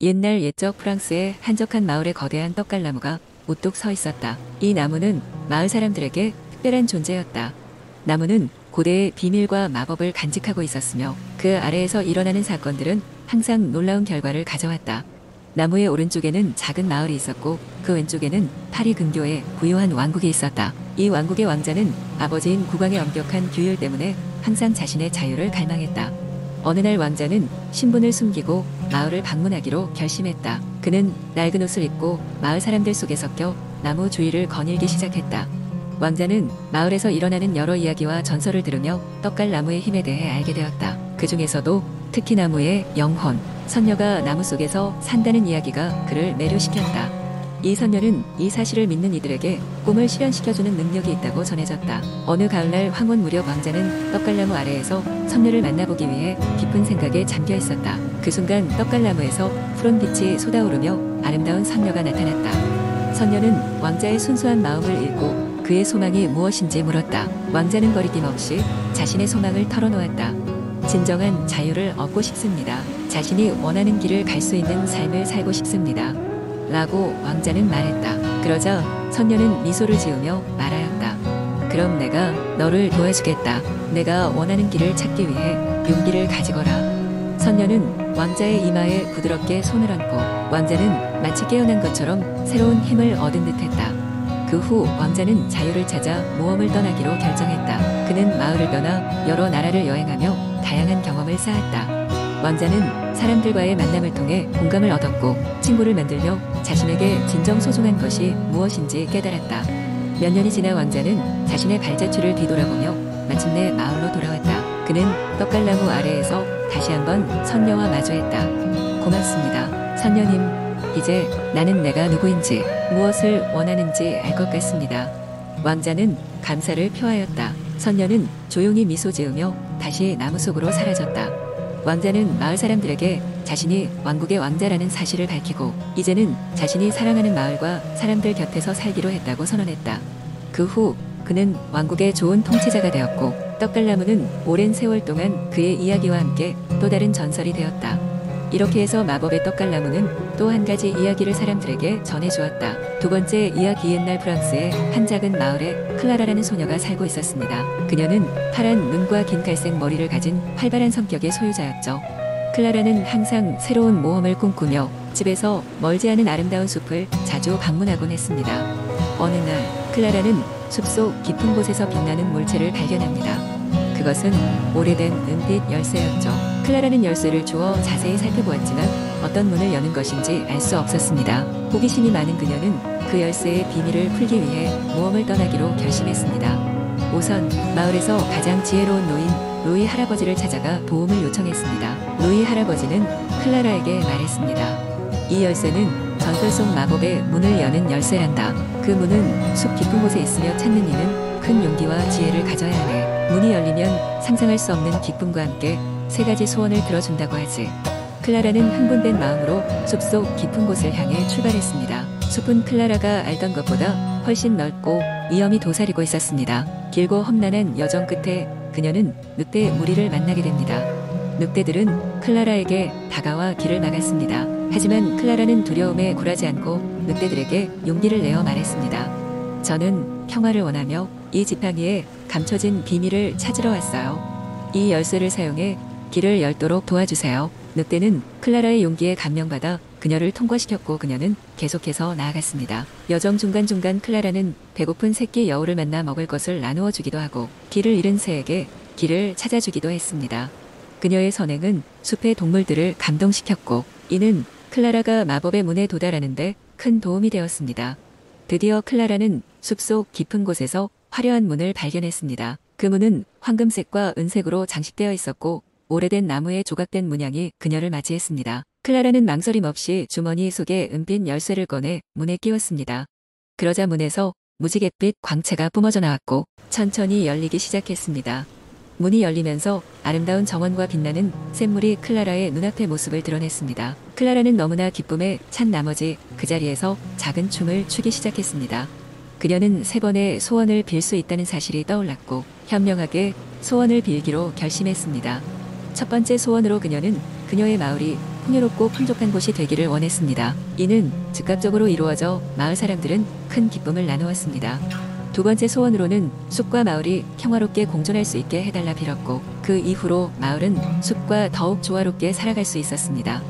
옛날 옛적 프랑스의 한적한 마을에 거대한 떡갈나무가 우뚝 서 있었다. 이 나무는 마을 사람들에게 특별한 존재였다. 나무는 고대의 비밀과 마법을 간직하고 있었으며 그 아래에서 일어나는 사건들은 항상 놀라운 결과를 가져왔다. 나무의 오른쪽에는 작은 마을이 있었고 그 왼쪽에는 파리 근교에 부유한 왕국이 있었다. 이 왕국의 왕자는 아버지인 국왕의 엄격한 규율 때문에 항상 자신의 자유를 갈망했다. 어느 날 왕자는 신분을 숨기고 마을을 방문하기로 결심했다. 그는 낡은 옷을 입고 마을 사람들 속에 섞여 나무 주위를 거닐기 시작했다. 왕자는 마을에서 일어나는 여러 이야기와 전설을 들으며 떡갈나무의 힘에 대해 알게 되었다. 그 중에서도 특히 나무의 영혼, 선녀가 나무 속에서 산다는 이야기가 그를 매료시켰다. 이 선녀는 이 사실을 믿는 이들에게 꿈을 실현시켜주는 능력이 있다고 전해졌다. 어느 가을날 황혼 무렵 왕자는 떡갈나무 아래에서 선녀를 만나보기 위해 깊은 생각에 잠겨 있었다. 그 순간 떡갈나무에서 푸른 빛이 쏟아오르며 아름다운 선녀가 나타났다. 선녀는 왕자의 순수한 마음을 읽고 그의 소망이 무엇인지 물었다. 왕자는 거리낌 없이 자신의 소망을 털어놓았다. 진정한 자유를 얻고 싶습니다. 자신이 원하는 길을 갈 수 있는 삶을 살고 싶습니다. 라고 왕자는 말했다. 그러자 선녀는 미소를 지으며 말하였다. 그럼 내가 너를 도와주겠다. 내가 원하는 길을 찾기 위해 용기를 가지거라. 선녀는 왕자의 이마에 부드럽게 손을 얹고 왕자는 마치 깨어난 것처럼 새로운 힘을 얻은 듯했다. 그 후 왕자는 자유를 찾아 모험을 떠나기로 결정했다. 그는 마을을 떠나 여러 나라를 여행하며 다양한 경험을 쌓았다. 왕자는 사람들과의 만남을 통해 공감을 얻었고 친구를 만들며 자신에게 진정 소중한 것이 무엇인지 깨달았다. 몇 년이 지나 왕자는 자신의 발자취를 뒤돌아보며 마침내 마을로 돌아왔다. 그는 떡갈나무 아래에서 다시 한번 선녀와 마주했다. 고맙습니다. 선녀님. 이제 나는 내가 누구인지 무엇을 원하는지 알 것 같습니다. 왕자는 감사를 표하였다. 선녀는 조용히 미소 지으며 다시 나무 속으로 사라졌다. 왕자는 마을 사람들에게 자신이 왕국의 왕자라는 사실을 밝히고 이제는 자신이 사랑하는 마을과 사람들 곁에서 살기로 했다고 선언했다. 그 후 그는 왕국의 좋은 통치자가 되었고 떡갈나무는 오랜 세월 동안 그의 이야기와 함께 또 다른 전설이 되었다. 이렇게 해서 마법의 떡갈나무는 또 한 가지 이야기를 사람들에게 전해주었다. 두 번째 이야기. 옛날 프랑스의 한 작은 마을에 클라라라는 소녀가 살고 있었습니다. 그녀는 파란 눈과 긴 갈색 머리를 가진 활발한 성격의 소유자였죠. 클라라는 항상 새로운 모험을 꿈꾸며 집에서 멀지 않은 아름다운 숲을 자주 방문하곤 했습니다. 어느 날 클라라는 숲속 깊은 곳에서 빛나는 물체를 발견합니다. 그것은 오래된 은빛 열쇠였죠. 클라라는 열쇠를 주워 자세히 살펴보았지만 어떤 문을 여는 것인지 알 수 없었습니다. 호기심이 많은 그녀는 그 열쇠의 비밀을 풀기 위해 모험을 떠나기로 결심했습니다. 우선 마을에서 가장 지혜로운 노인 루이 할아버지를 찾아가 도움을 요청했습니다. 루이 할아버지는 클라라에게 말했습니다. 이 열쇠는 전설 속 마법의 문을 여는 열쇠란다. 그 문은 숲 깊은 곳에 있으며 찾는 이는 큰 용기와 지혜를 가져야 해. 문이 열리면 상상할 수 없는 기쁨과 함께 3가지 소원을 들어준다고 하지. 클라라는 흥분된 마음으로 숲속 깊은 곳을 향해 출발했습니다. 숲은 클라라가 알던 것보다 훨씬 넓고 위험이 도사리고 있었습니다. 길고 험난한 여정 끝에 그녀는 늑대 무리를 만나게 됩니다. 늑대들은 클라라에게 다가와 길을 막았습니다. 하지만 클라라는 두려움에 굴하지 않고 늑대들에게 용기를 내어 말했습니다. 저는 평화를 원하며 이 지팡이에 감춰진 비밀을 찾으러 왔어요. 이 열쇠를 사용해 길을 열도록 도와주세요. 늑대는 클라라의 용기에 감명받아 그녀를 통과시켰고 그녀는 계속해서 나아갔습니다. 여정 중간중간 클라라는 배고픈 새끼 여우를 만나 먹을 것을 나누어 주기도 하고 길을 잃은 새에게 길을 찾아주기도 했습니다. 그녀의 선행은 숲의 동물들을 감동시켰고 이는 클라라가 마법의 문에 도달하는데 큰 도움이 되었습니다. 드디어 클라라는 숲속 깊은 곳에서 화려한 문을 발견했습니다. 그 문은 황금색과 은색으로 장식되어 있었고 오래된 나무에 조각된 문양이 그녀를 맞이했습니다. 클라라는 망설임 없이 주머니 속에 은빛 열쇠를 꺼내 문에 끼웠습니다. 그러자 문에서 무지갯빛 광채가 뿜어져 나왔고 천천히 열리기 시작했습니다. 문이 열리면서 아름다운 정원과 빛나는 샘물이 클라라의 눈앞의 모습을 드러냈습니다. 클라라는 너무나 기쁨에 찬 나머지 그 자리에서 작은 춤을 추기 시작했습니다. 그녀는 3번의 소원을 빌 수 있다는 사실이 떠올랐고 현명하게 소원을 빌기로 결심했습니다. 첫 번째 소원으로 그녀는 그녀의 마을이 풍요롭고 풍족한 곳이 되기를 원했습니다. 이는 즉각적으로 이루어져 마을 사람들은 큰 기쁨을 나누었습니다. 두 번째 소원으로는 숲과 마을이 평화롭게 공존할 수 있게 해달라 빌었고, 그 이후로 마을은 숲과 더욱 조화롭게 살아갈 수 있었습니다.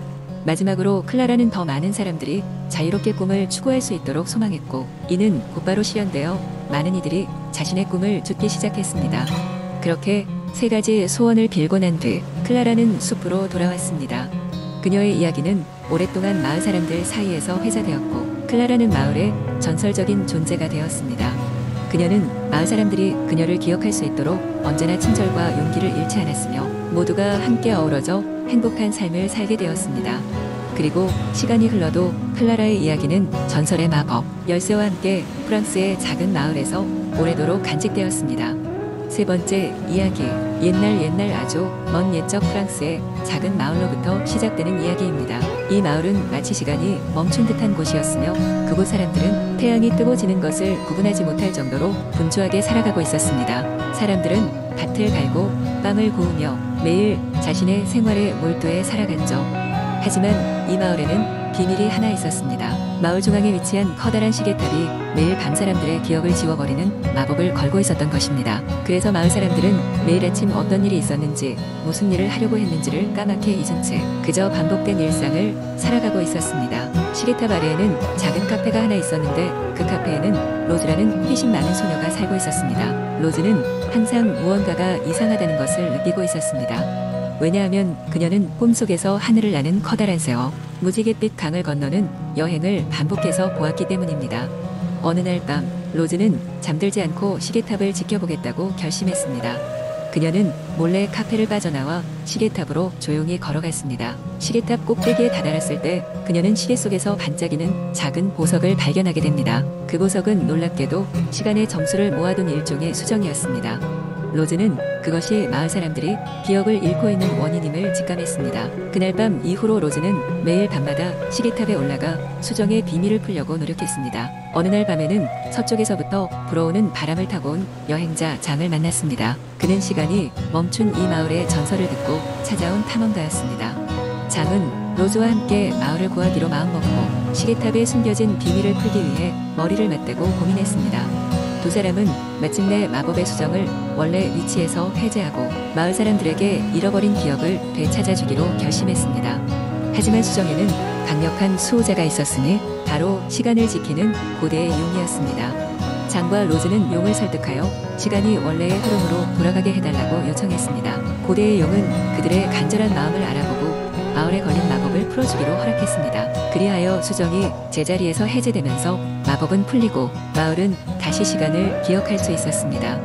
마지막으로 클라라는 더 많은 사람들이 자유롭게 꿈을 추구할 수 있도록 소망했고, 이는 곧바로 실현되어 많은 이들이 자신의 꿈을 쫓기 시작했습니다. 그렇게 세 가지 소원을 빌고 난 뒤 클라라는 숲으로 돌아왔습니다. 그녀의 이야기는 오랫동안 마을 사람들 사이에서 회자되었고, 클라라는 마을의 전설적인 존재가 되었습니다. 그녀는 마을 사람들이 그녀를 기억할 수 있도록 언제나 친절과 용기를 잃지 않았으며, 모두가 함께 어우러져 행복한 삶을 살게 되었습니다. 그리고 시간이 흘러도 클라라의 이야기는 전설의 마법, 열쇠와 함께 프랑스의 작은 마을에서 오래도록 간직되었습니다. 세 번째 이야기, 옛날 아주 먼 옛적 프랑스의 작은 마을로부터 시작되는 이야기입니다. 이 마을은 마치 시간이 멈춘 듯한 곳이었으며, 그곳 사람들은 태양이 뜨고 지는 것을 구분하지 못할 정도로 분주하게 살아가고 있었습니다. 사람들은 밭을 갈고 빵을 구우며 매일 자신의 생활에 몰두해 살아갔죠. 하지만 이 마을에는 비밀이 하나 있었습니다. 마을 중앙에 위치한 커다란 시계탑이 매일 밤 사람들의 기억을 지워버리는 마법을 걸고 있었던 것입니다. 그래서 마을 사람들은 매일 아침 어떤 일이 있었는지, 무슨 일을 하려고 했는지를 까맣게 잊은 채 그저 반복된 일상을 살아가고 있었습니다. 시계탑 아래에는 작은 카페가 하나 있었는데, 그 카페에는 로즈라는 호기심 많은 소녀가 살고 있었습니다. 로즈는 항상 무언가가 이상하다는 것을 느끼고 있었습니다. 왜냐하면 그녀는 꿈속에서 하늘을 나는 커다란 새와 무지갯빛 강을 건너는 여행을 반복해서 보았기 때문입니다. 어느 날 밤, 로즈는 잠들지 않고 시계탑을 지켜보겠다고 결심했습니다. 그녀는 몰래 카페를 빠져나와 시계탑으로 조용히 걸어갔습니다. 시계탑 꼭대기에 다다랐을 때 그녀는 시계 속에서 반짝이는 작은 보석을 발견하게 됩니다. 그 보석은 놀랍게도 시간의 점수를 모아둔 일종의 수정이었습니다. 로즈는 그것이 마을 사람들이 기억을 잃고 있는 원인임을 직감했습니다. 그날 밤 이후로 로즈는 매일 밤마다 시계탑에 올라가 수정의 비밀을 풀려고 노력했습니다. 어느 날 밤에는 서쪽에서부터 불어오는 바람을 타고 온 여행자 장을 만났습니다. 그는 시간이 멈춘 이 마을의 전설을 듣고 찾아온 탐험가였습니다. 장은 로즈와 함께 마을을 구하기로 마음먹고 시계탑에 숨겨진 비밀을 풀기 위해 머리를 맞대고 고민했습니다. 두 사람은 마침내 마법의 수정을 원래 위치에서 해제하고 마을 사람들에게 잃어버린 기억을 되찾아주기로 결심했습니다. 하지만 수정에는 강력한 수호자가 있었으니 바로 시간을 지키는 고대의 용이었습니다. 장과 로즈는 용을 설득하여 시간이 원래의 흐름으로 돌아가게 해달라고 요청했습니다. 고대의 용은 그들의 간절한 마음을 알아보고 마을에 걸린 마법을 풀어주기로 허락했습니다. 그리하여 수정이 제자리에서 해제되면서 마법은 풀리고 마을은 다시 시간을 기억할 수 있었습니다.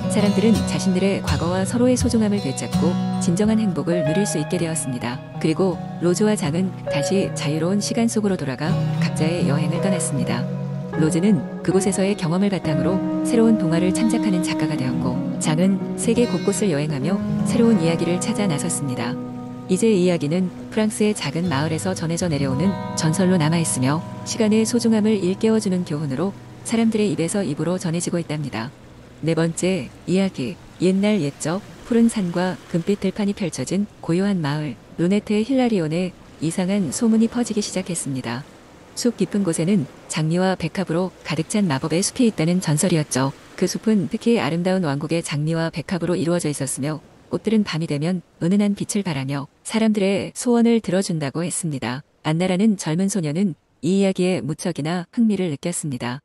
사람들은 자신들의 과거와 서로의 소중함을 되찾고 진정한 행복을 누릴 수 있게 되었습니다. 그리고 로즈와 장은 다시 자유로운 시간 속으로 돌아가 각자의 여행을 떠났습니다. 로즈는 그곳에서의 경험을 바탕으로 새로운 동화를 창작하는 작가가 되었고, 장은 세계 곳곳을 여행하며 새로운 이야기를 찾아 나섰습니다. 이제 이 이야기는 프랑스의 작은 마을에서 전해져 내려오는 전설로 남아있으며, 시간의 소중함을 일깨워주는 교훈으로 사람들의 입에서 입으로 전해지고 있답니다. 네 번째 이야기, 옛날 옛적 푸른 산과 금빛 들판이 펼쳐진 고요한 마을, 루네테 힐라리온에 이상한 소문이 퍼지기 시작했습니다. 숲 깊은 곳에는 장미와 백합으로 가득 찬 마법의 숲이 있다는 전설이었죠. 그 숲은 특히 아름다운 왕국의 장미와 백합으로 이루어져 있었으며, 꽃들은 밤이 되면 은은한 빛을 발하며 사람들의 소원을 들어준다고 했습니다. 안나라는 젊은 소녀는 이 이야기에 무척이나 흥미를 느꼈습니다.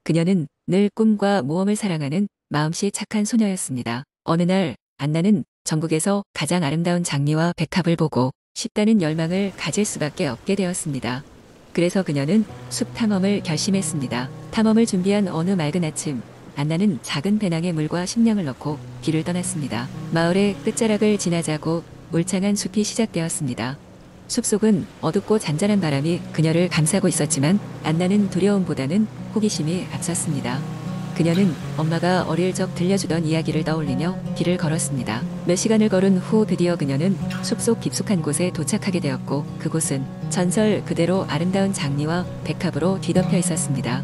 그녀는 늘 꿈과 모험을 사랑하는 마음씨 착한 소녀였습니다. 어느 날 안나는 전국에서 가장 아름다운 장미와 백합을 보고 싶다는 열망을 가질 수밖에 없게 되었습니다. 그래서 그녀는 숲 탐험을 결심했습니다. 탐험을 준비한 어느 맑은 아침, 안나는 작은 배낭에 물과 식량을 넣고 길을 떠났습니다. 마을의 끝자락을 지나자고 울창한 숲이 시작되었습니다. 숲속은 어둡고 잔잔한 바람이 그녀를 감싸고 있었지만 안나는 두려움보다는 호기심이 앞섰습니다. 그녀는 엄마가 어릴 적 들려주던 이야기를 떠올리며 길을 걸었습니다. 몇 시간을 걸은 후 드디어 그녀는 숲속 깊숙한 곳에 도착하게 되었고, 그곳은 전설 그대로 아름다운 장미와 백합으로 뒤덮여 있었습니다.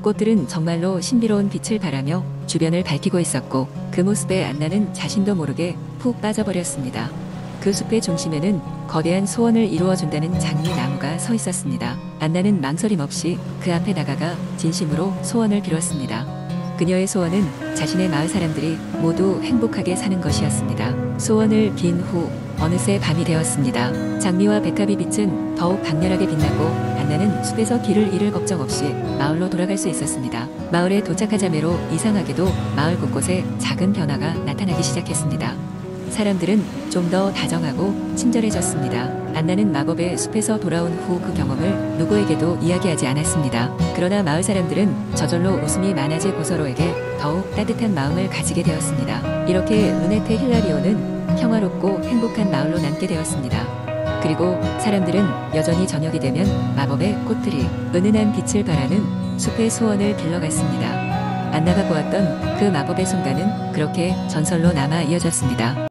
꽃들은 정말로 신비로운 빛을 발하며 주변을 밝히고 있었고, 그 모습에 안나는 자신도 모르게 푹 빠져버렸습니다. 그 숲의 중심에는 거대한 소원을 이루어준다는 장미나무가 서 있었습니다. 안나는 망설임 없이 그 앞에 다가가 진심으로 소원을 빌었습니다. 그녀의 소원은 자신의 마을 사람들이 모두 행복하게 사는 것이었습니다. 소원을 빈 후 어느새 밤이 되었습니다. 장미와 백합이 빛은 더욱 강렬하게 빛나고 안나는 숲에서 길을 잃을 걱정 없이 마을로 돌아갈 수 있었습니다. 마을에 도착하자매로 이상하게도 마을 곳곳에 작은 변화가 나타나기 시작했습니다. 사람들은 좀 더 다정하고 친절해졌습니다. 안나는 마법의 숲에서 돌아온 후 그 경험을 누구에게도 이야기하지 않았습니다. 그러나 마을 사람들은 저절로 웃음이 많아질 고서로에게 더욱 따뜻한 마음을 가지게 되었습니다. 이렇게 루네테 힐라리오는 평화롭고 행복한 마을로 남게 되었습니다. 그리고 사람들은 여전히 저녁이 되면 마법의 꽃들이 은은한 빛을 발하는 숲의 소원을 빌러갔습니다. 안나가 보았던 그 마법의 순간은 그렇게 전설로 남아 이어졌습니다.